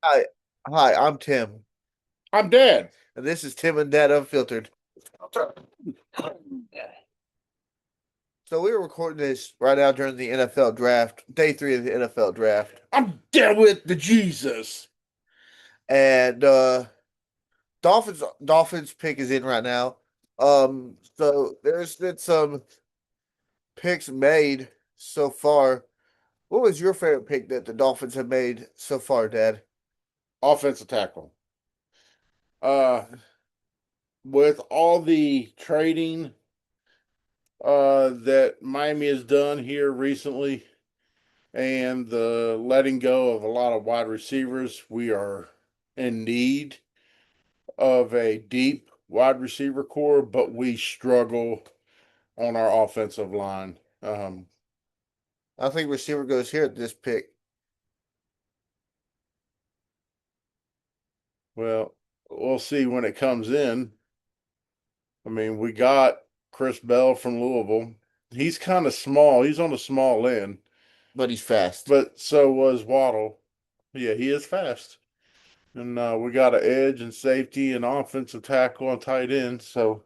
Hi, I'm Tim, I'm dead. and this is Tim and Dad Unfiltered. So we were recording this right now during the NFL draft, day three of the NFL draft, I'm dead with the Jesus. and Dolphins pick is in right now. So there's been some picks made so far. What was your favorite pick that the Dolphins have made so far, Dad? Offensive tackle. Uh, with all the trading that Miami has done here recently and the letting go of a lot of wide receivers, we are in need of a deep wide receiver core, but we struggle on our offensive line. I think receiver goes here at this pick. Well, we'll see when it comes in. I mean, we got Chris Bell from Louisville. He's kind of small. He's on the small end, But he's fast. but so was Waddle. Yeah, he is fast. And we got an edge and safety and offensive tackle and tight end. So,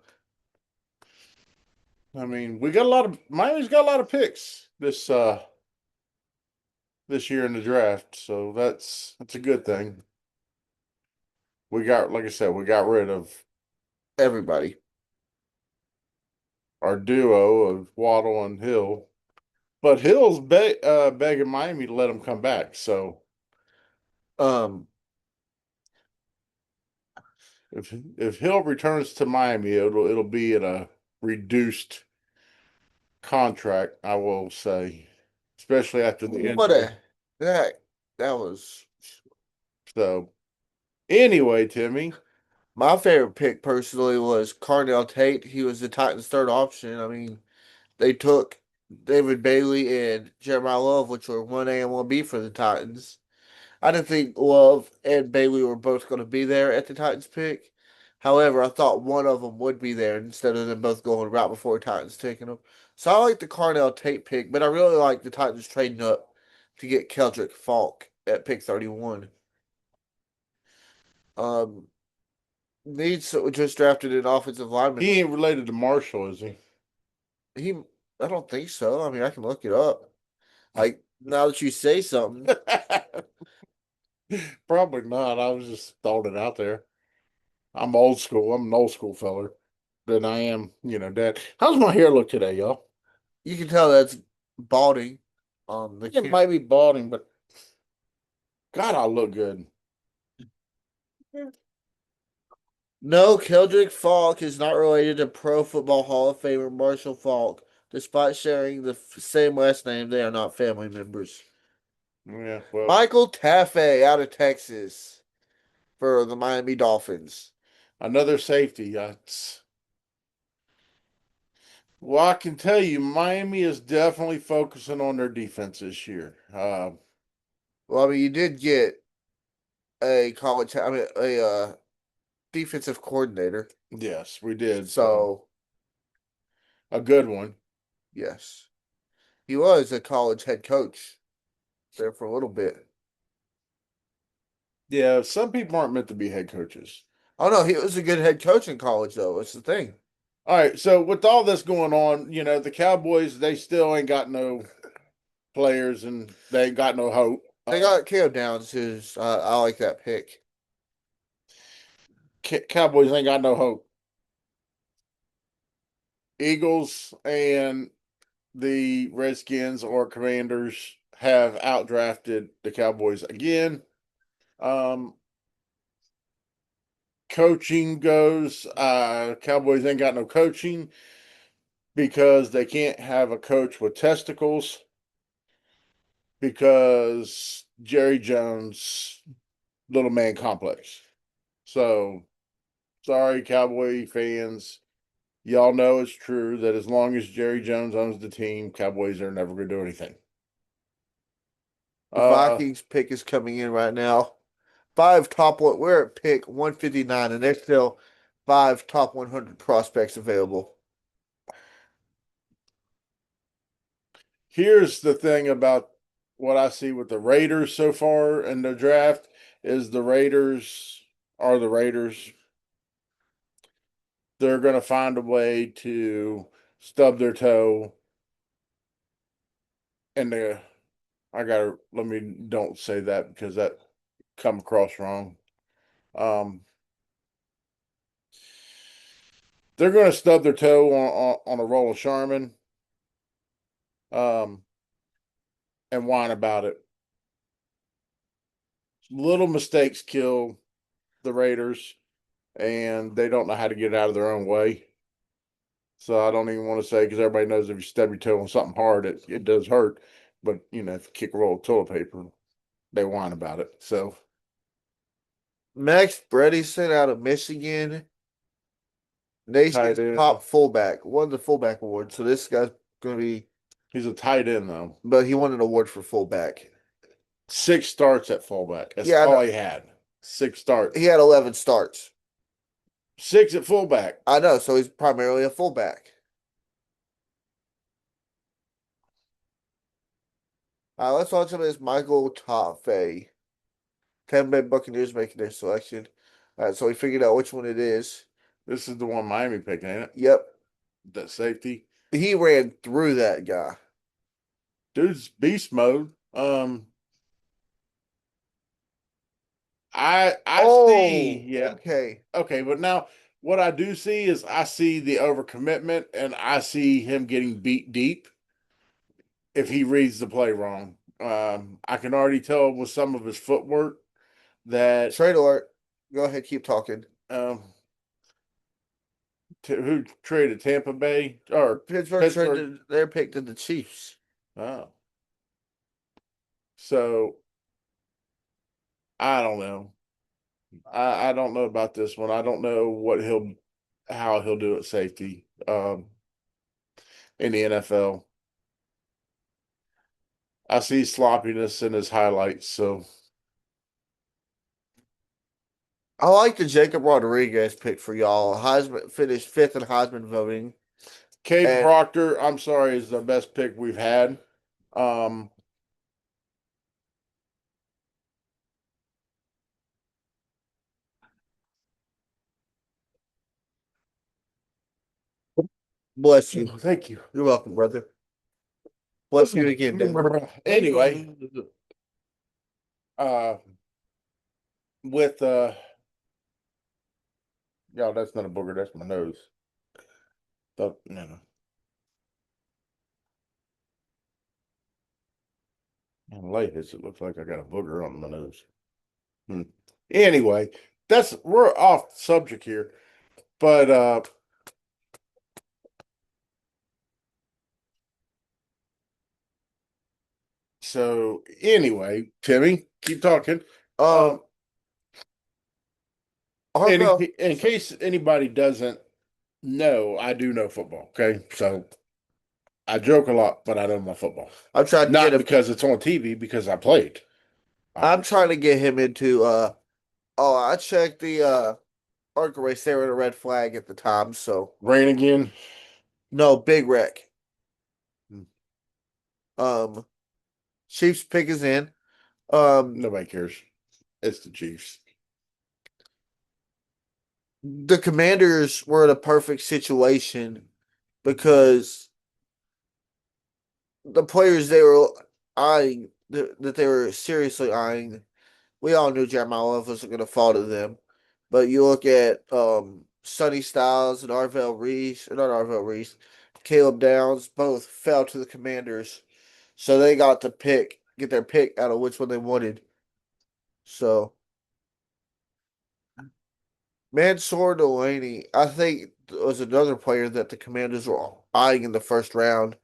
I mean, we got a lot of Miami's got a lot of picks this year in the draft. So that's a good thing. We got, like I said, we got rid of Everybody. our duo of Waddle and Hill. But Hill's begging Miami to let him come back. So Um, if Hill returns to Miami, it'll be at a reduced contract, I will say, especially after the what injury. a that was So anyway, Timmy, my favorite pick personally was Carnell Tate. He was the Titans' third option. I mean, they took David Bailey and Jeremiah Love, which were 1A and 1B for the Titans. I didn't think Love and Bailey were both going to be there at the Titans pick. However, I thought one of them would be there instead of them both going right before Titans taking them. So I like the Carnell Tate pick, but I really like the Titans trading up to get Keldrick Falk at pick 31. Um, Needs just drafted an offensive lineman. he ain't related to Marshall, is he? He, I don't think so. I mean, I can look it up. Like now that you say something, Probably not. I was just throwing it out there. I'm old school. I'm an old school feller. Than I am, Dad. How's my hair look today, y'all? you can tell that's balding on the It camera. might be balding, but God, I look good. No, Keldrick Falk is not related to Pro Football Hall of Famer Marshall Falk. Despite sharing the same last name, they are not family members. Yeah, well, Michael Taffe out of Texas for the Miami Dolphins. another safety. Well, I can tell you, Miami is definitely focusing on their defense this year. Well, I mean, you did get a college, I mean, a defensive coordinator. Yes, we did. So, A good one. yes, he was a college head coach there for a little bit. Yeah, some people aren't meant to be head coaches. Oh no, he was a good head coach in college though. It's the thing. All right, so with all this going on, the Cowboys, they still ain't got no players and they ain't got no hope. They got Caleb Downs, who's I like that pick. Cowboys ain't got no hope. Eagles and the Redskins or Commanders have outdrafted the Cowboys again. Um, Coaching goes, Cowboys ain't got no coaching because they can't have a coach with testicles because Jerry Jones, little man complex. So sorry, Cowboy fans. Y'all know it's true that as long as Jerry Jones owns the team, Cowboys are never going to do anything. The Uh, Vikings pick is coming in right now. Five top one. We're at pick 159, and there's still five top 100 prospects available. Here's the thing about what I see with the Raiders so far in the draft. is the Raiders are the Raiders. They're going to find a way to stub their toe. And I gotta let me don't say that because that come across wrong. Um, they're going to stub their toe on a roll of Charmin, um, and whine about it. Little mistakes kill the Raiders, and they don't know how to get out of their own way. So I don't even want to say because everybody knows if you stub your toe on something hard, it does hurt. But if you kick a roll of toilet paper, they whine about it. So Max Bredesen out of Michigan, tight nation's end, top fullback, won the fullback award. So this guy's going to be, he's a tight end though. but he won an award for fullback. 6 starts at fullback. That's Yeah, I all know. he had. Six He starts. had 11 starts. Six at fullback. I know, so he's primarily a fullback. Let's watch him as Michael Toffey. Tampa Bay Buccaneers making their selection. So we figured out which one it is. This is the one Miami picked, ain't it? Yep. That safety. He ran through that guy. Dude's beast mode. I see, Oh, yeah. okay. Okay, but now what I do see is I see the overcommitment and I see him getting beat deep if he reads the play wrong. I can already tell with some of his footwork that Trade alert. Go ahead, keep talking. um who traded Tampa Bay or Pittsburgh Pittsburgh. traded their pick to the Chiefs. Oh, so I don't know. I don't know about this one. I don't know how he'll do at safety in the NFL. I see sloppiness in his highlights. So I like the Jacob Rodriguez pick for y'all. Heisman finished fifth in Heisman voting. Cade And Proctor, I'm sorry, is the best pick we've had. Um, bless you. Thank you. You're welcome, brother. Bless you again, Dad. Anyway, uh, with yeah, that's not a booger. That's my nose. No. I'm late as it looks like I got a booger on my nose. Hmm. Anyway, we're off subject here, but so anyway, Timmy, keep talking. Um, Um, Harvell, in case anybody doesn't know, I do know football. Okay, so I joke a lot, but I know my football. I'm trying to get Not him. because it's on TV, because I played. I'm trying Obviously, to get him into oh, I checked the ARC race. They were in a red flag at the time, so rain again. no big wreck. Hmm. Um, Chiefs pick is in. Um, Nobody cares. It's the Chiefs. the Commanders were in a perfect situation because the players they were eyeing that they were seriously eyeing. We all knew Jeremiah Love wasn't going to fall to them, but you look at Sonny Styles and Arvell Reese, or not Arvell Reese, Caleb Downs, both fell to the Commanders, so they got to get their pick out of which one they wanted. So Mansour Delaney, I think, was another player that the Commanders were eyeing in the first round,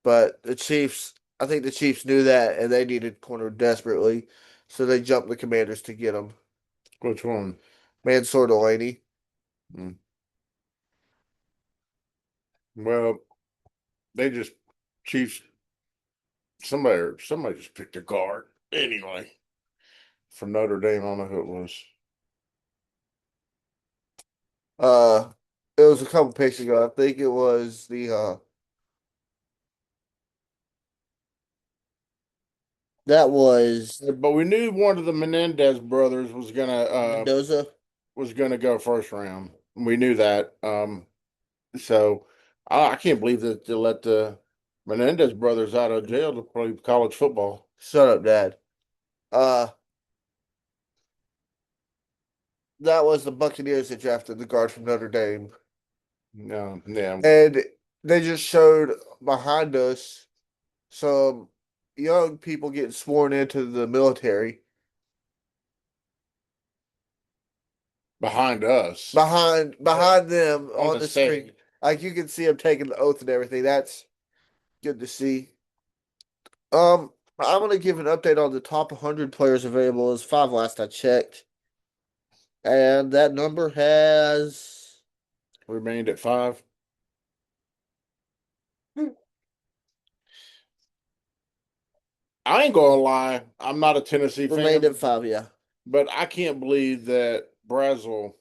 but the Chiefs, I think the Chiefs knew that and they needed corner desperately, so they jumped the Commanders to get him. Which one? Mansour Delaney. Hmm. Well, they just Chiefs. Somebody just picked a guard. Anyway, from Notre Dame, I don't know who it was. Uh, it was a couple picks ago. I think it was the That was But we knew one of the Menendez brothers Mendoza. was gonna go first round. We knew that. So I can't believe that they let the Menendez brothers out of jail to play college football. Shut up, Dad. Uh, that was the Buccaneers that drafted the guard from Notre Dame. No, yeah, And they just showed behind us some young people getting sworn into the military. behind us Behind them on on the the screen. stage. Like you can see them taking the oath and everything. That's good to see. I'm gonna give an update on the top 100 players available. It's five last I checked, and that number has Remained at five. I ain't gonna lie, I'm not a Tennessee remained fan, at five. Yeah, but I can't believe that Brazel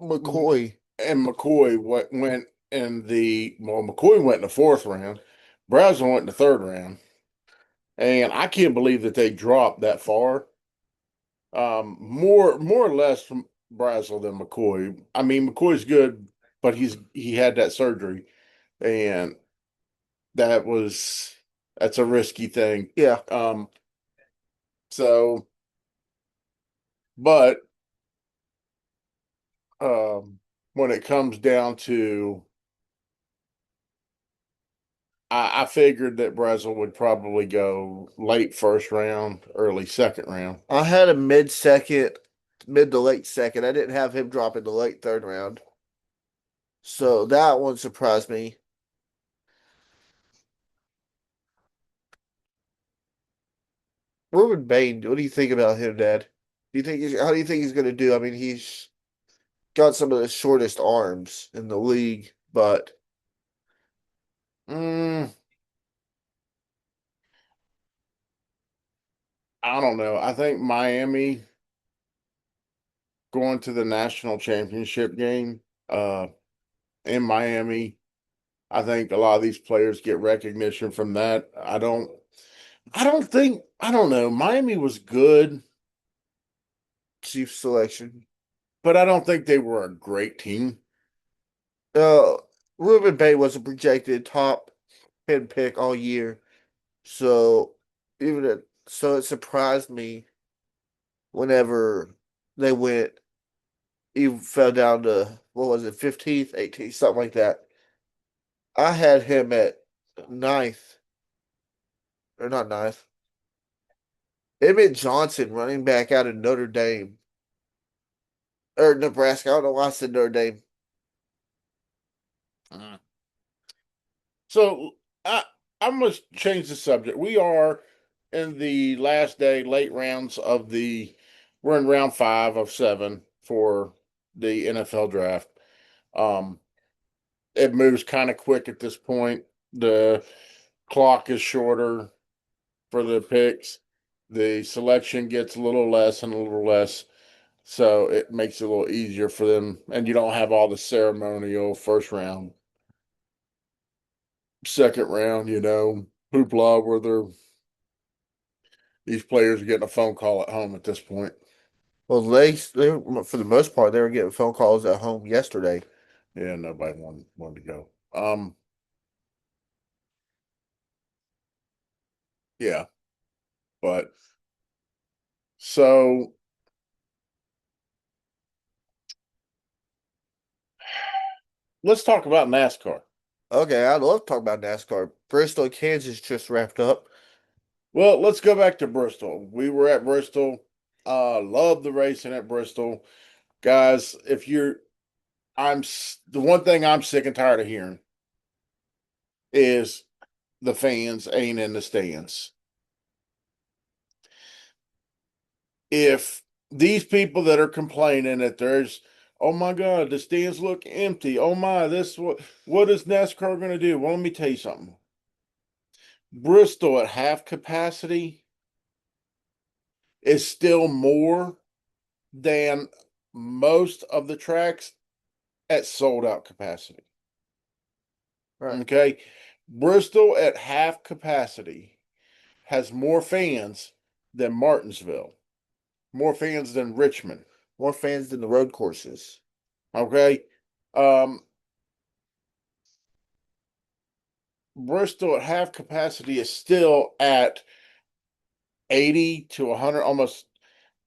McCoy. and McCoy went in McCoy went in the fourth round, Brazel went in the third round, and I can't believe that they dropped that far. More or less from Brazel than McCoy. I mean, McCoy's good, but he had that surgery, and that was that's a risky thing. Yeah, Um, so, but when it comes down to, I figured that Brazel would probably go late first round, early second round. I had a mid second, mid to late second. I didn't have him drop in the late third round, so that one surprised me. Ruben Bain, what do you think about him, Dad? How do you think he's gonna do? I mean, he's got some of the shortest arms in the league, but Mm, I don't know. I think Miami going to the national championship game in Miami. I think a lot of these players get recognition from that. I don't know. Miami was good, chief selection. but I don't think they were a great team. Uh, Ruben Bay was a projected top 10 pick all year, so so it surprised me whenever they went. He fell down to what was it, 15th, 18th, something like that. I had him at ninth, or not ninth. Emmett Johnson, running back out of Notre Dame or Nebraska. I don't know why I said Notre Dame. Mhm. So I I'm gonna change the subject. We are in the last day, late rounds of we're in round 5 of 7 for the NFL draft. Um, it moves kind of quick at this point. The clock is shorter for the picks. The selection gets a little less and a little less. So it makes it a little easier for them. And you don't have all the ceremonial first round, second round, hoopla where these players are getting a phone call at home at this point. Well, for the most part, they were getting phone calls at home yesterday. Yeah, nobody wanted to go. Yeah, but so let's talk about NASCAR. Okay, I'd love to talk about NASCAR. Bristol, Kansas just wrapped up. Well, let's go back to Bristol. We were at Bristol. Love the racing at Bristol. Guys, if you're the one thing I'm sick and tired of hearing is the fans ain't in the stands. If these people that are complaining that oh my God, the stands look empty. Oh my, what is NASCAR going to do? Well, let me tell you something. Bristol at half capacity is still more than most of the tracks at sold out capacity. Right. Okay. Bristol at half capacity has more fans than Martinsville, more fans than Richmond. More fans than the road courses. Okay. Um, Bristol at half capacity is still at 80 to 100, almost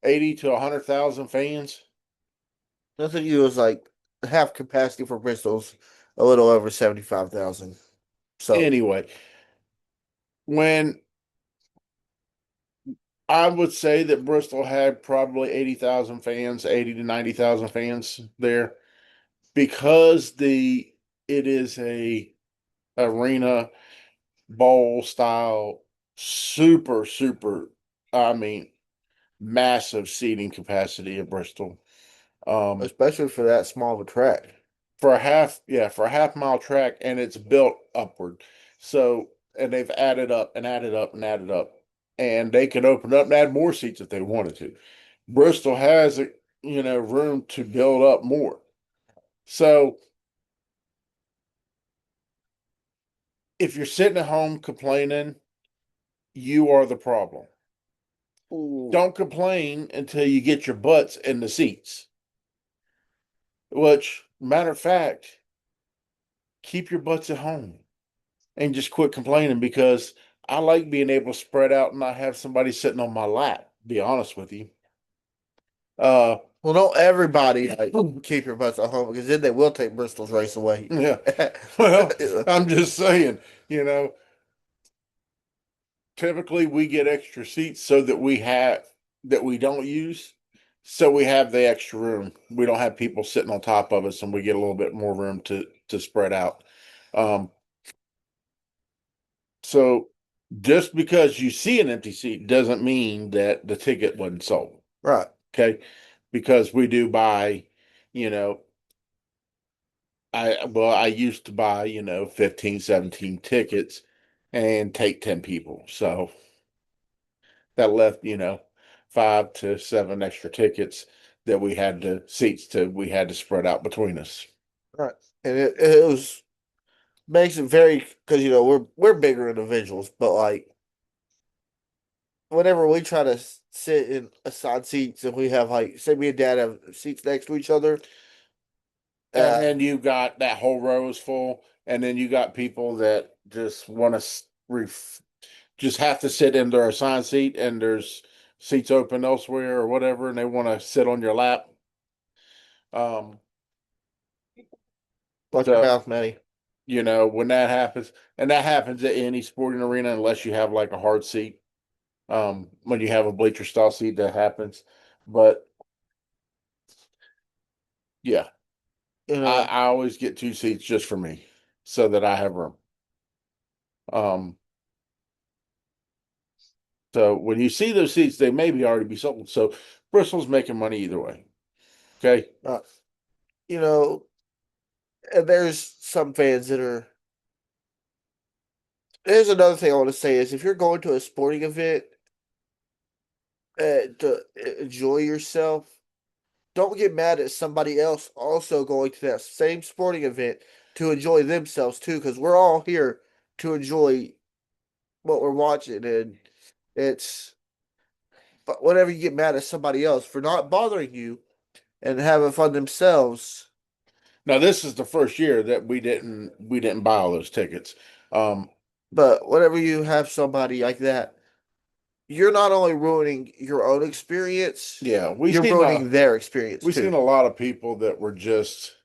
80 to 100,000 fans. I think it was like half capacity for Bristol's a little over 75,000. So Anyway, when I would say that Bristol had probably 80,000 fans, 80 to 90,000 fans there because it is a arena bowl style super I mean massive seating capacity at Bristol. Um, especially for that small of a track. for a half, yeah, for a half mile track, and it's built upward. So, and they've added up and added up and added up, and they could open up and add more seats if they wanted to. Bristol has, room to build up more. So, if you're sitting at home complaining, you are the problem. Ooh. Don't complain until you get your butts in the seats. Which, matter of fact, keep your butts at home and just quit complaining because I like being able to spread out and not have somebody sitting on my lap, to be honest with you. Uh Well, don't everybody like keep your butts at home because then they will take Bristol's race away. yeah. Well, I'm just saying, you know, typically we get extra seats so that we don't use. So we have the extra room. We don't have people sitting on top of us and we get a little bit more room to spread out. Um so just because you see an empty seat doesn't mean that the ticket wasn't sold. Right. Okay. Because we do buy, you know, I used to buy, 15, 17 tickets and take 10 people. So that left, 5 to 7 extra tickets that we had to spread out between us. Right. And it was makes it very because we're bigger individuals, but like whenever we try to sit in assigned seats and we have like say me and Dad have seats next to each other, And uh, then you got that whole row is full, and then you got people that just want to just have to sit in their assigned seat, and there's seats open elsewhere or whatever, and they want to sit on your lap. Um, watch your so mouth, Manny. when that happens, and that happens at any sporting arena, unless you have like a hard seat. When you have a bleacher style seat, that happens. But yeah, You I, know, I always get two seats just for me, so that I have room. Um, so when you see those seats, they maybe already be sold. So Bristol's making money either way. Okay. uh, you know, and there's some fans that are. There's another thing I want to say is if you're going to a sporting event to enjoy yourself, don't get mad at somebody else also going to that same sporting event to enjoy themselves too, because we're all here to enjoy what we're watching, and it's but whenever you get mad at somebody else for not bothering you and having fun themselves, Now this is the first year that we didn't buy all those tickets. Um, but whenever you have somebody like that, you're not only ruining your own experience, yeah, you're ruining their experience we too, seen a lot of people that were just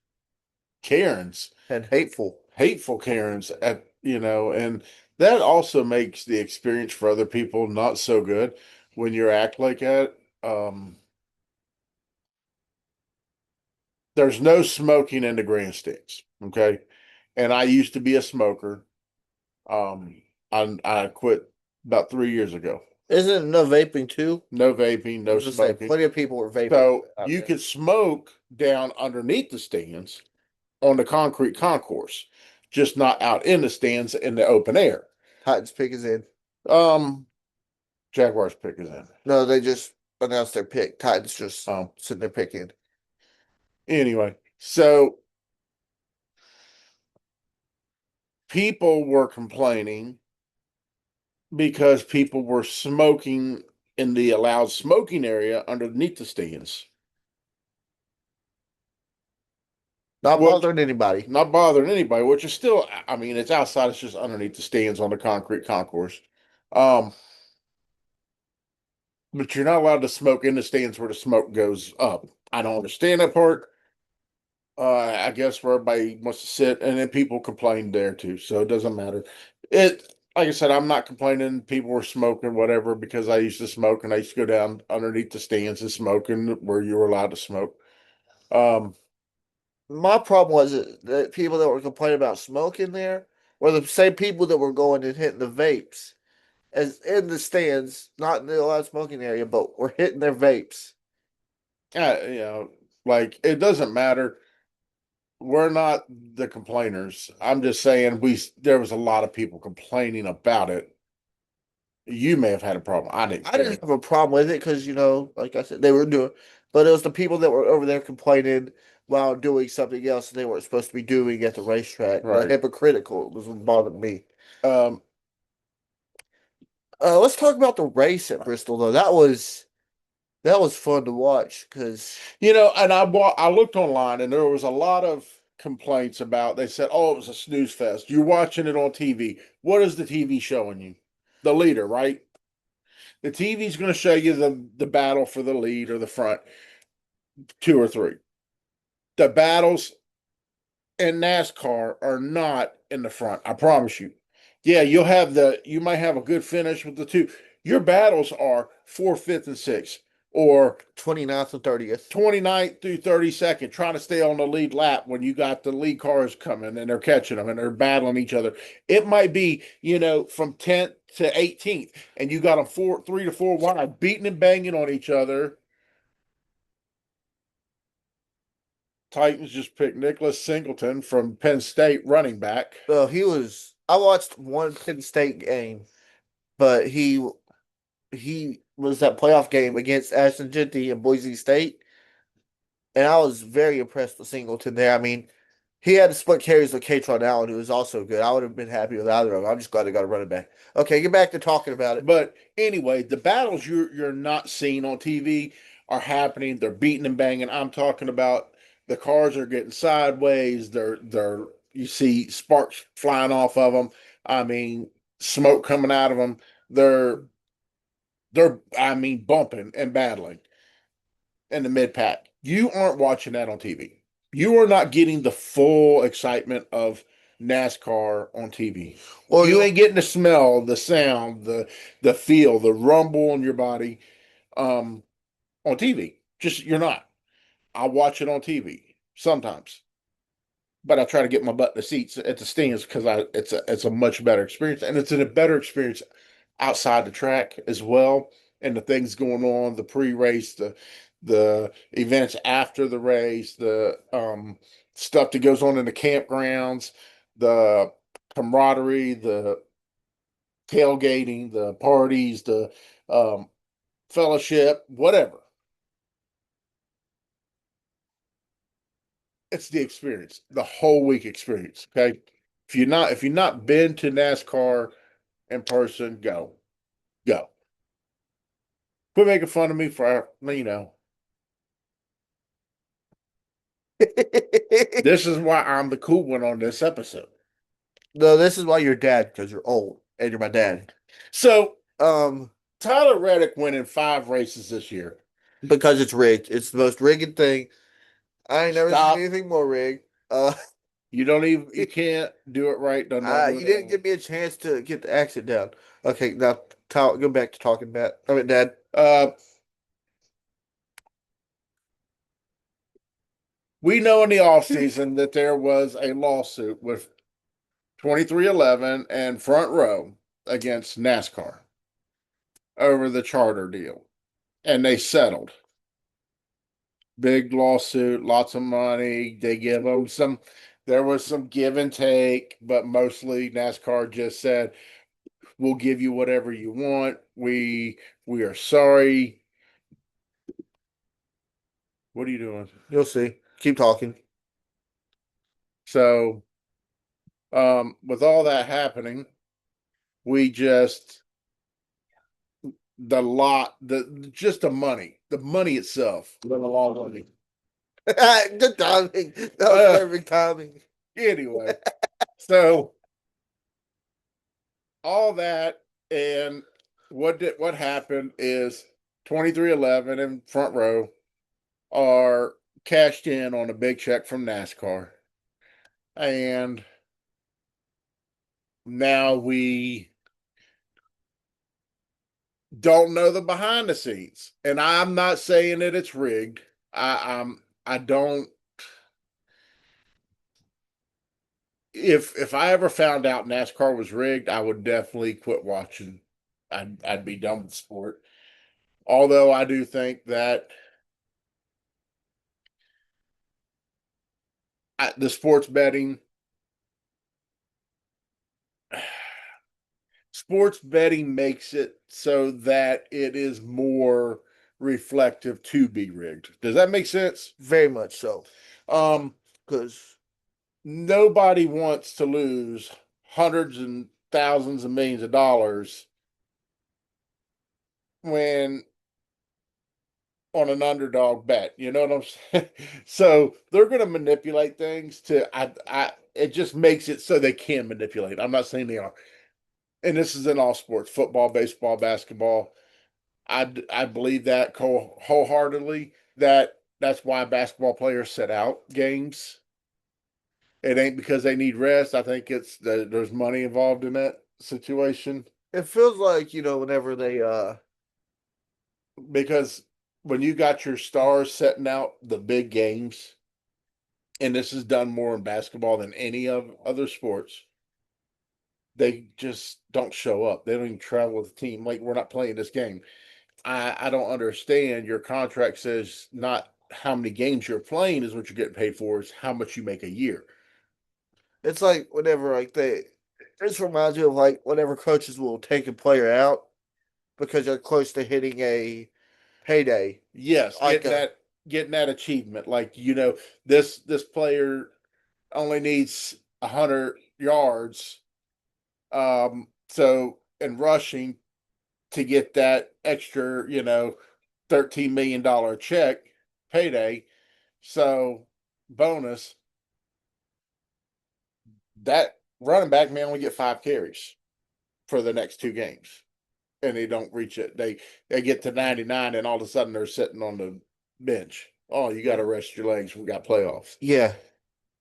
Karens, and hateful. hateful Karens and that also makes the experience for other people not so good when you act like that. There's no smoking in the grandstands, okay? And I used to be a smoker. I quit about 3 years ago. Isn't it no vaping too? No vaping, I no was gonna say smoking. plenty of people were vaping So out you there. could smoke down underneath the stands on the concrete concourse, just not out in the stands in the open air. Titans pick is in. Um, Jaguars pick is in. No, they just announced their pick. Titans just Um, sitting there picking. anyway, so people were complaining because people were smoking in the allowed smoking area underneath the stands, Not which bothering anybody. not bothering anybody, which is still, I mean, it's outside, it's just underneath the stands on the concrete concourse. Um, but you're not allowed to smoke in the stands where the smoke goes up. I don't understand that part. I guess where everybody wants to sit, and then people complained there too, so it doesn't matter. Like I said, I'm not complaining. People were smoking, whatever, because I used to smoke, and I used to go down underneath the stands and smoking where you were allowed to smoke. Um, My problem was that people that were complaining about smoking there were the same people that were going and hitting the vapes as in the stands, not in the allowed smoking area, but were hitting their vapes. you know, like it doesn't matter. We're not the complainers. I'm just saying there was a lot of people complaining about it. You may have had a problem. I didn't I didn't care. have a problem with it because, like I said, they were doing, but it was the people that were over there complaining while doing something else they weren't supposed to be doing at the racetrack. The Right. hypocritical was what bothered me. Um, Let's talk about the race at Bristol though. That was fun to watch because and I looked online and there was a lot of complaints about they said, "Oh, it was a snooze fest. You're watching it on TV. What is the TV showing you? The leader, right? The TV's going to show you the battle for the lead or the front, two or three. The battles in NASCAR are not in the front. I promise you. Yeah, you might have a good finish with the two. Your battles are fourth, fifth, and sixth, or 29th and 30th. 29th through 32nd, trying to stay on the lead lap when you got the lead cars coming and they're catching them and they're battling each other. It might be, from 10th to 18th, and you got them 3 to 4 wide, beating and banging on each other. Titans just picked Nicholas Singleton from Penn State, running back. Well, I watched one Penn State game, but he was that playoff game against Ashton Genty and Boise State, and I was very impressed with Singleton there. I mean, he had to split carries with Katron Allen, who was also good. I would have been happy with either of them. I'm just glad they got a running back. Okay, get back to talking about it. But anyway, the battles you're not seeing on TV are happening. They're beating and banging. I'm talking about the cars are getting sideways. They're you see sparks flying off of them. I mean, smoke coming out of them. They're I mean bumping and battling in the mid pack. You aren't watching that on TV. You are not getting the full excitement of NASCAR on TV. Well, You ain't getting the smell, the sound, the feel, the rumble in your body on TV. Just you're not. I watch it on TV sometimes, but I try to get my butt in the seats at the stands because it's a much better experience, and it's a better experience outside the track as well, and the things going on, the pre-race, the events after the race, the stuff that goes on in the campgrounds, the camaraderie, the tailgating, the parties, the um, fellowship, whatever. It's the experience, the whole week experience. Okay, if you're not been to NASCAR in person, go. Quit making fun of me for this is why I'm the cool one on this episode. No, this is why you're dad because you're old and you're my dad. So Um, Tyler Reddick winning 5 races this year. because it's rigged. It's the most rigged thing. I ain't never seen Stop. anything more rigged. You can't do it right. Don't know do You it didn't wrong. give me a chance to get the accent down. Okay, now go back to talking about. I mean, Dad. Uh, we know in the offseason that there was a lawsuit with 2311 and Front Row against NASCAR over the charter deal, and they settled. Big lawsuit, lots of money. They give them some. There was some give and take, but mostly NASCAR just said, "We'll give you whatever you want. We are sorry." What are you doing? You'll see. Keep talking. So, with all that happening, we just the just the money itself went a long way. Good timing. That was Uh, perfect timing. anyway, so all that and what happened is 2311 and front row are cashed in on a big check from NASCAR, and now we don't know the behind the scenes. And I'm not saying that it's rigged. I don't. If I ever found out NASCAR was rigged, I would definitely quit watching. I'd be done with sport. Although I do think that the sports betting makes it so that it is more reflective to be rigged. Does that make sense? Very much so. Um, Because nobody wants to lose hundreds and thousands of millions of dollars when on an underdog bet. You know what I'm saying? So they're going to manipulate things it just makes it so they can manipulate. I'm not saying they are. And this is in all sports, football, baseball, basketball. I believe that wholeheartedly that's why basketball players set out games. It ain't because they need rest. I think it's that there's money involved in that situation. it feels like, whenever they Because when you got your stars setting out the big games, and this is done more in basketball than any of other sports, they just don't show up. They don't even travel with the team. Like, we're not playing this game. I don't understand. Your contract says not how many games you're playing is what you're getting paid for, it's how much you make a year. it's like whenever like they this reminds me of like whenever coaches will take a player out because they're close to hitting a payday. Yes, Like getting that achievement. Like, this player only needs 100 yards. So in rushing to get that extra, $13 million check payday. So bonus, that running back may only get 5 carries for the next 2 games. And they don't reach it. They get to 99 and all of a sudden they're sitting on the bench. Oh, you gotta rest your legs. We got playoffs. yeah.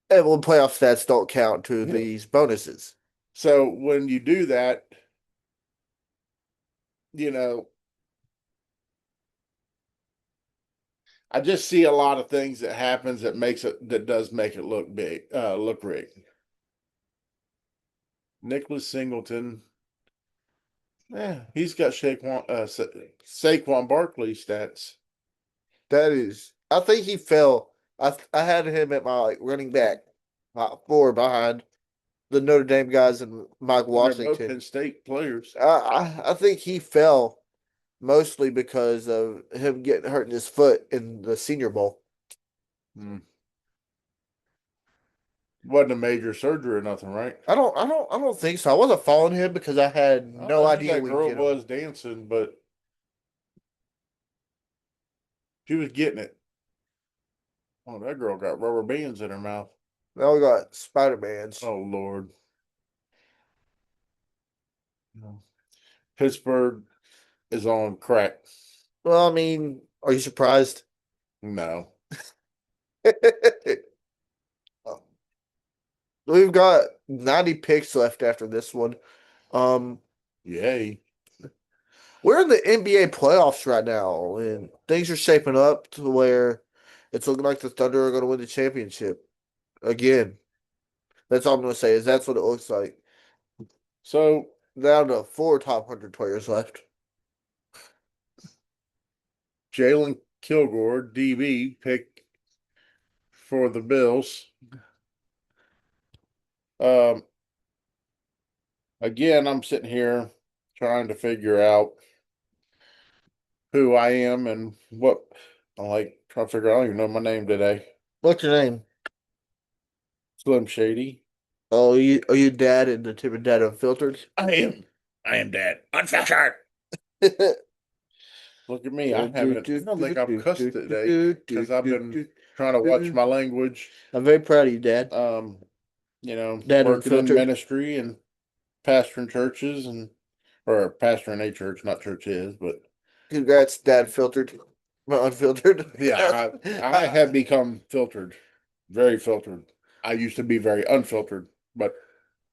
And well, playoff stats don't count to Yeah. these bonuses. So when you do that, you know, I just see a lot of things that happens that does make it look big, look rigged. Nicholas Singleton, yeah, he's got Saquon Barkley stats. That is, I think he fell. I had him at my like running back, four behind the Notre Dame guys and Mike And they're both Washington. Penn State players. I think he fell mostly because of him getting hurt in his foot in the Senior Bowl. Hmm. Wasn't a major surgery or nothing, right? I don't think so. I wasn't following him because I had I don't no know who idea that we'd girl get him. was dancing, but she was getting it. Oh, that girl got rubber bands in her mouth. Now we got Spider-Man's. Oh Lord. No. Pittsburgh is on crack. Well, I mean, are you surprised? No. We've got 90 picks left after this one. Um, Yay. we're in the NBA playoffs right now, and things are shaping up to where it's looking like the Thunder are going to win the championship again. That's all I'm going to say is that's what it looks like. So Down to four top 100 players left. Jalen Kilgore, DB, pick for the Bills. Um, again, I'm sitting here trying to figure out who I am and what I like. Trying to figure out, I don't even know my name today. What's your name? Slim Shady. Oh, you Dad and the Tip of Dad Unfiltered? I am. I am Dad Unfiltered. Look at me. I Do, do, haven't, I do, don't do, think I've do, cussed do, today do, because do, I've do, been do, trying to watch do. my language. I'm very proud of you, Dad. Um, Dad Working in Unfiltered. ministry and pastoring churches and or pastoring a church, not churches, but Congrats, Dad Filtered. Unfiltered. yeah, I have become filtered, very filtered. I used to be very unfiltered, but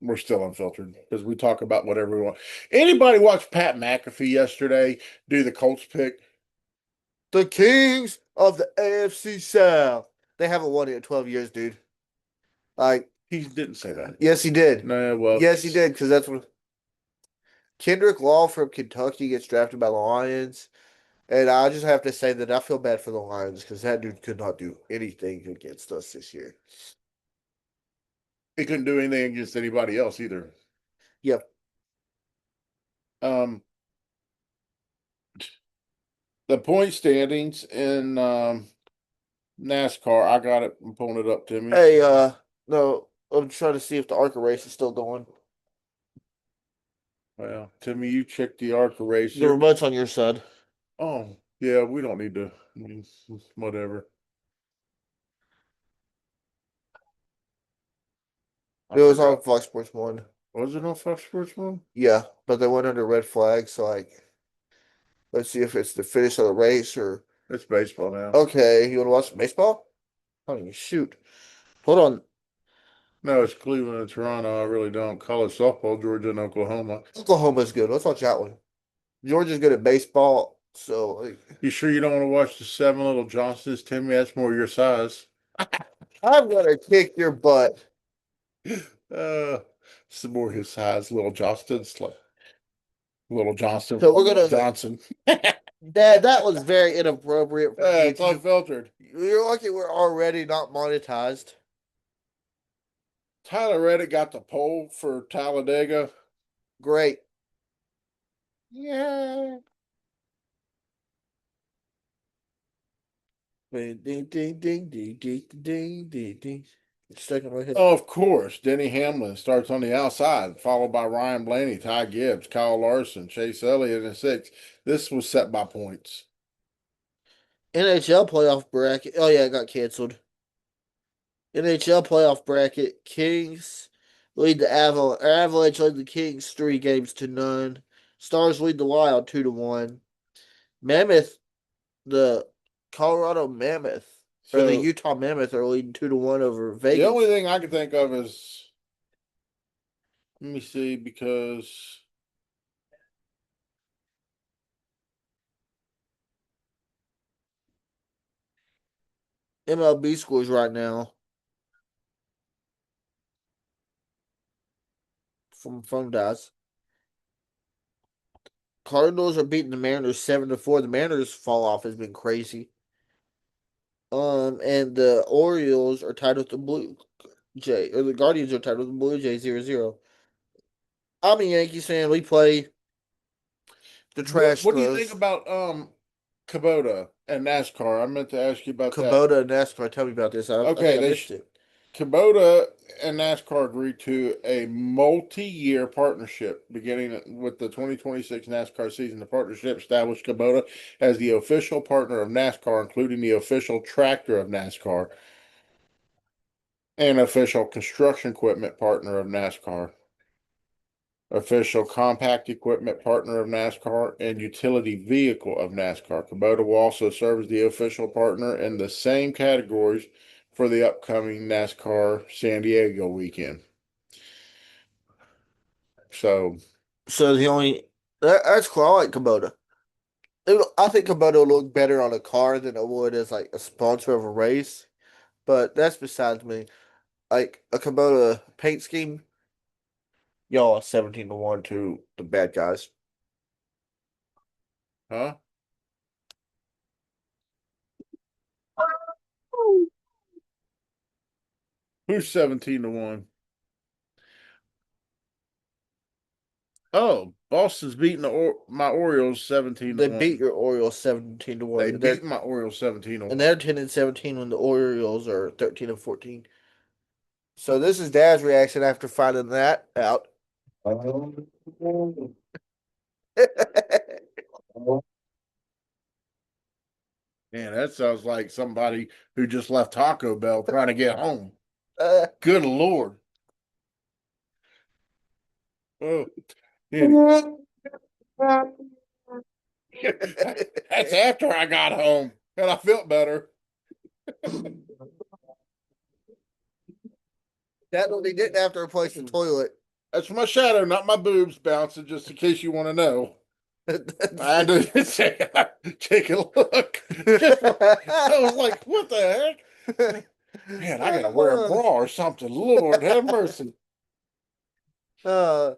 we're still unfiltered because we talk about whatever we want. Anybody watch Pat McAfee yesterday do the Colts pick? The Kings of the AFC South. They haven't won it in 12 years, dude. Like, He didn't say that. yes, he did. No, well, Yes, he did, because that's what Kendrick Law from Kentucky gets drafted by the Lions. And I just have to say that I feel bad for the Lions because that dude could not do anything against us this year. he couldn't do anything against anybody else either. Yep. Um, the point standings in NASCAR, I got it. I'm pulling it up, Timmy. Hey, no, I'm trying to see if the ARCA race is still going. Well, Timmy, you check the ARCA The racer. remote's on your side. Oh, yeah, we don't need to. Whatever. I It was on forgot. Fox Sports 1. Was it on Fox Sports One? Yeah, but they went under red flag, so like, let's see if it's the finish of the race or. It's baseball now. Okay, you want to watch baseball? Oh, you shoot. Hold on. No, it's Cleveland and Toronto. I really don't. College softball, Georgia and Oklahoma. Oklahoma's good. Let's watch that one. Georgia's good at baseball, so like, You sure you don't want to watch the Seven Little Johnsons, Timmy? That's more your size. I'm gonna kick your butt. It's more his size, Little Johnston's like Little Johnston, So we're gonna, Johnson. Dad. That was very inappropriate for It's YouTube. unfiltered. You're lucky we're already not monetized. Tyler Reddick got the pole for Talladega. Great. Yeah. Ding ding ding ding ding ding ding ding ding. It's stuck in my head. Of course, Denny Hamlin starts on the outside, followed by Ryan Blaney, Ty Gibbs, Kyle Larson, Chase Elliott in six. This was set by points. NHL playoff bracket. Oh yeah, it got canceled. NHL playoff bracket. Kings lead the Avalanche. Avalanche lead the Kings 3 games to none. Stars lead the Wild 2-1. Mammoth, the Colorado Mammoth or the So Utah Mammoth are leading 2-1 over the only Vegas. thing I can think of is let me see because MLB scores right now from phone dice. Cardinals are beating the Mariners 7-4. The Mariners fall off has been crazy. And the Orioles are tied with the Blue Jay, or the Guardians are tied with the Blue Jays 0-0. I'm a Yankees fan. We play the trash what do you think throws. about Kubota and NASCAR? I meant to ask you about that. Kubota and NASCAR. Tell me about this. I Okay, think I missed it. Kubota and NASCAR agreed to a multi-year partnership beginning with the 2026 NASCAR season. The partnership established Kubota as the official partner of NASCAR, including the official tractor of NASCAR and official construction equipment partner of NASCAR, official compact equipment partner of NASCAR, and utility vehicle of NASCAR. Kubota will also serve as the official partner in the same categories for the upcoming NASCAR San Diego weekend. So, So the only that's cool. I like Kubota. I think Kubota will look better on a car than it would as like a sponsor of a race. But that's besides me. Like a Kubota paint scheme, y'all are 17-1 to the bad guys. huh? Who's 17-1? Oh, Boston's beating my Orioles 17 to They beat 1. your Orioles 17-1. They And beat my Orioles 17 to and 1. they're 10-17 when the Orioles are 13-14. So this is Dad's reaction after finding that out. Man, that sounds like somebody who just left Taco Bell trying to get home. Uh, Good Lord. Oh, yeah. That's after I got home and I felt better. That one he didn't have to replace the toilet. That's my shadow, not my boobs bouncing, just in case you want to know. I had to take a look. I was like, what the heck? Man, I gotta wear a bra or something. Lord have mercy. uh,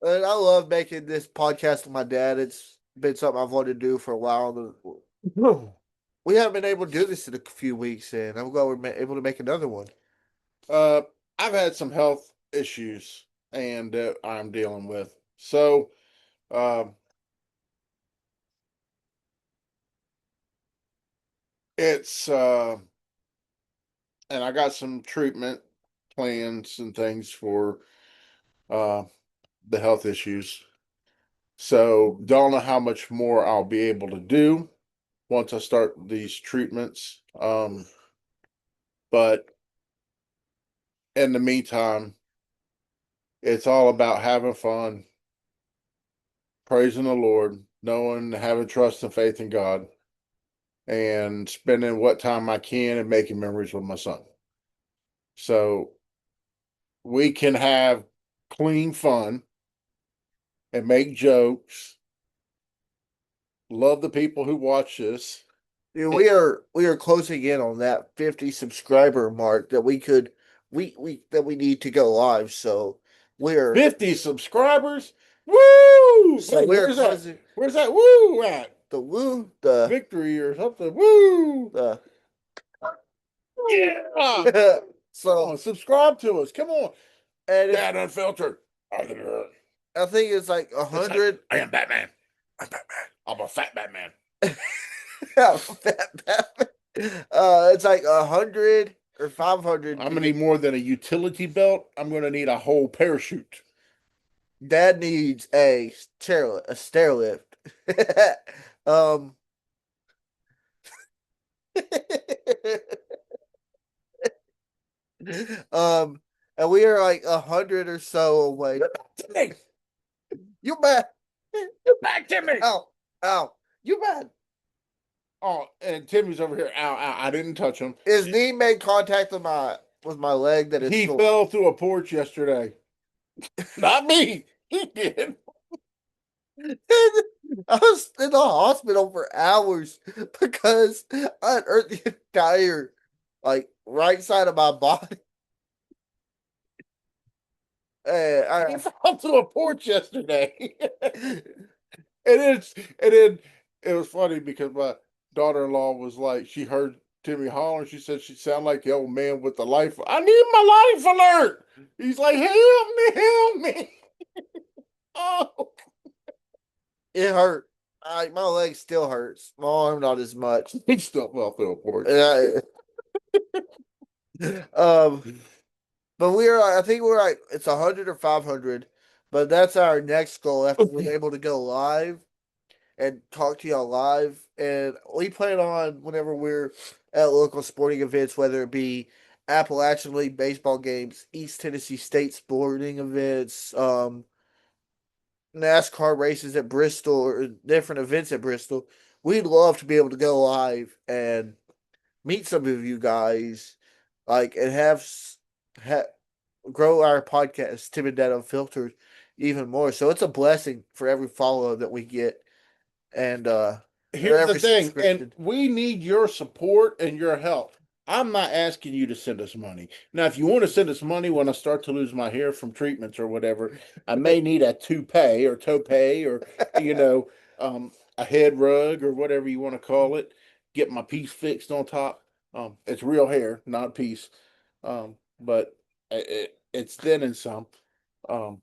and I love making this podcast with my dad. It's been something I've wanted to do for a while. We haven't been able to do this in a few weeks, and I'm glad we're able to make another one. Uh, I've had some health issues and I'm dealing with. So, um, it's and I got some treatment plans and things for uh the health issues. So, don't know how much more I'll be able to do once I start these treatments. But in the meantime, it's all about having fun, praising the Lord, knowing, having trust and faith in God, and spending what time I can and making memories with my son. So we can have clean fun and make jokes, love the people who watch this. Yeah, we are closing in on that 50 subscriber mark that we that we need to go live. So we're 50 subscribers. Woo! so Hey, we're where's that? closing Where's that woo at? the woo Victory or something. Woo! the Yeah! Come so on, subscribe to us. Come on. and if Dad Unfiltered. I think it's like a It's like, hundred. I am Batman. I'm Batman. I'm a fat Batman. It's like 100 or 500. I'm gonna need more than a utility belt. I'm gonna need a whole parachute. Dad needs a stair lift. um, um, and we are like 100 or so away. Hey, You bad? get back to me. Ow, ow! You bad? Oh, and Timmy's over here. Ow, ow. I didn't touch him. His knee made contact with my leg. That is He still. fell through a porch yesterday. Not me. He did. I was in the hospital for hours because I hurt the entire like right side of my body. He fell through a porch yesterday. And then it was funny because my daughter-in-law was like, she heard Timmy holler. She said she sounded like the old man with the life. I need my life alert. He's like, help me, help me. Oh, it hurt. My leg still hurts. My arm not as much. he still fell through a porch. Um, but I think we're like it's 100 or 500, but that's our next goal after we're able to go live and talk to y'all live. And we plan on whenever we're at local sporting events, whether it be Appalachian League baseball games, East Tennessee State sporting events, NASCAR races at Bristol, or different events at Bristol. We'd love to be able to go live and meet some of you guys, like and ha- grow our podcast, Tim and Dad Unfiltered, even more. So it's a blessing for every follow that we get, and or Here's the every thing, and subscription. we need your support and your help. I'm not asking you to send us money. Now, if you want to send us money when I start to lose my hair from treatments or whatever, I may need a toupee or, you know, a head rug or whatever you want to call it. Get my piece fixed on top. It's real hair, not piece. But it's thin and some. Um,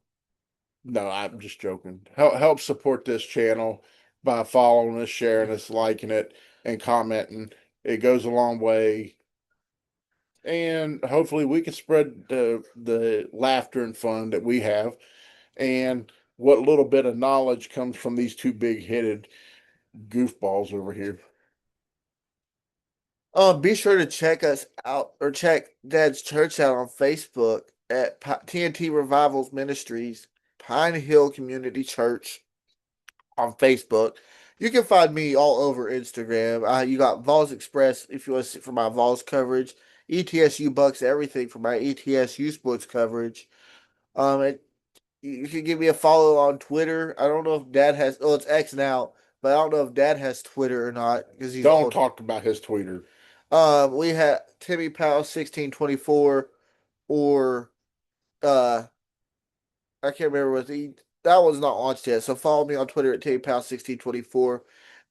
no, I'm just joking. Help support this channel by following us, sharing us, liking it, and commenting. It goes a long way. And hopefully we can spread the laughter and fun that we have and what little bit of knowledge comes from these two big headed goofballs over here. Be sure to check us out or check Dad's church out on Facebook at TNT Revivals Ministries, Pine Hill Community Church on Facebook. You can find me all over Instagram. You got Vols Express if you want to see for my Vols coverage, ETSU Bucks, everything for my ETSU sports coverage. And you can give me a follow on Twitter. I don't know if Dad has. Oh, it's X now, but I don't know if Dad has Twitter or not because he's Don't old. talk about his tweeter. We had Timmy Powell 1624 or uh I can't remember what the that one's not launched yet. So follow me on Twitter at Timmy Powell 1624.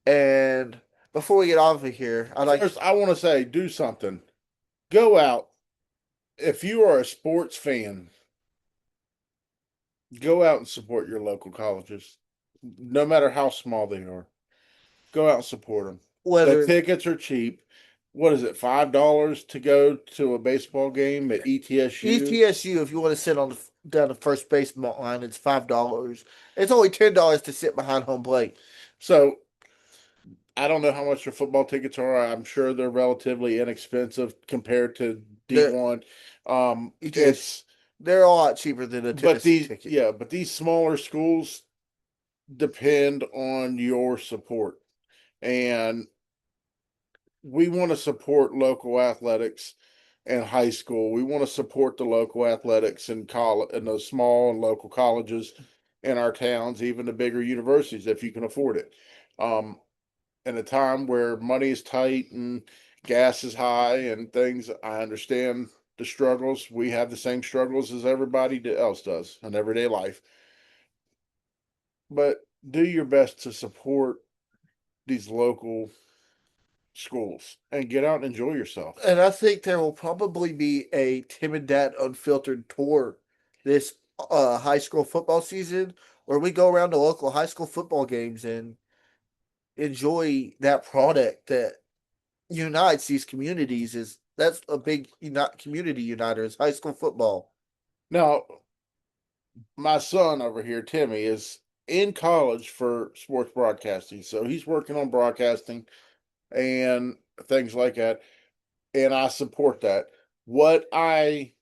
And before we get off of here, I'd like First, I want to say do something. Go out. If you are a sports fan, go out and support your local colleges, no matter how small they are. Go out and support them. The whether tickets are cheap. What is it, $5 to go to a baseball game at ETSU? ETSU, if you want to sit on down the first base line, it's $5. It's only $10 to sit behind home plate. So I don't know how much their football tickets are. I'm sure they're relatively inexpensive compared to They're D1. ETS, It's they're a lot cheaper than a but Tennessee these ticket. yeah, but these smaller schools depend on your support. And we want to support local athletics and high school. We want to support the local athletics and college and those small and local colleges in our towns, even the bigger universities if you can afford it. Um, in a time where money is tight and gas is high and things, I understand the struggles. We have the same struggles as everybody else does in everyday life. But do your best to support these local schools and get out and enjoy yourself. And I think there will probably be a Tim and Dad Unfiltered tour this high school football season where we go around to local high school football games and enjoy that product that unites these communities. Is that's a big community uniter is high school football. Now, my son over here, Timmy, is in college for sports broadcasting. So he's working on broadcasting and things like that. And I support that. What I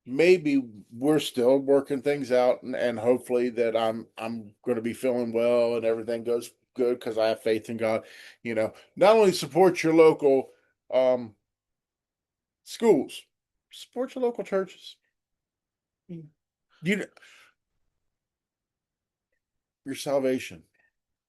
maybe we're still working things out and hopefully that I'm going to be feeling well and everything goes good because I have faith in God. Not only support your local schools, support your local churches. You your salvation.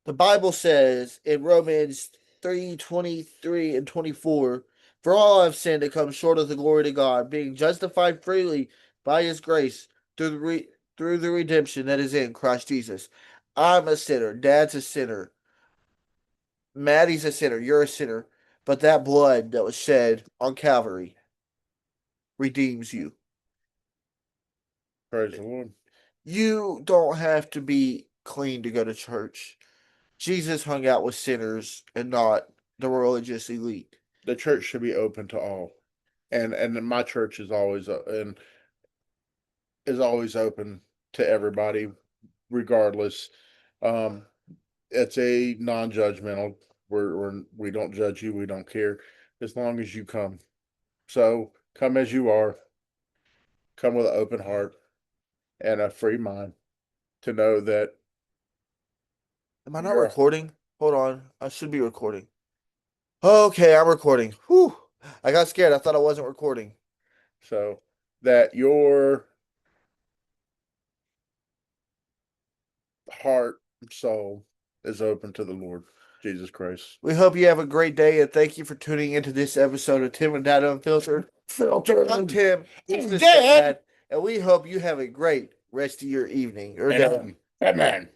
The Bible says in Romans 3:23 and 24, for all have sinned and come short of the glory of God, being justified freely by his grace through the redemption that is in Christ Jesus. I'm a sinner. Dad's a sinner. Maddie's a sinner. You're a sinner. But that blood that was shed on Calvary redeems you. Praise the Lord. You don't have to be clean to go to church. Jesus hung out with sinners and not the religious elite. The church should be open to all, and my church is always and is always open to everybody, regardless. Um, it's a non-judgmental. We don't judge you. We don't care as long as you come. So come as you are. Come with an open heart and a free mind to know that Am I not you're recording? Hold on. I should be recording. Okay, I'm recording. Whew. I got scared. I thought I wasn't recording. so that your heart and soul is open to the Lord Jesus Christ. We hope you have a great day and thank you for tuning into this episode of Tim and Dad Unfiltered. I'm Tim. He's the Dad. stepdad, and we hope you have a great rest of your evening or day. Amen. Amen.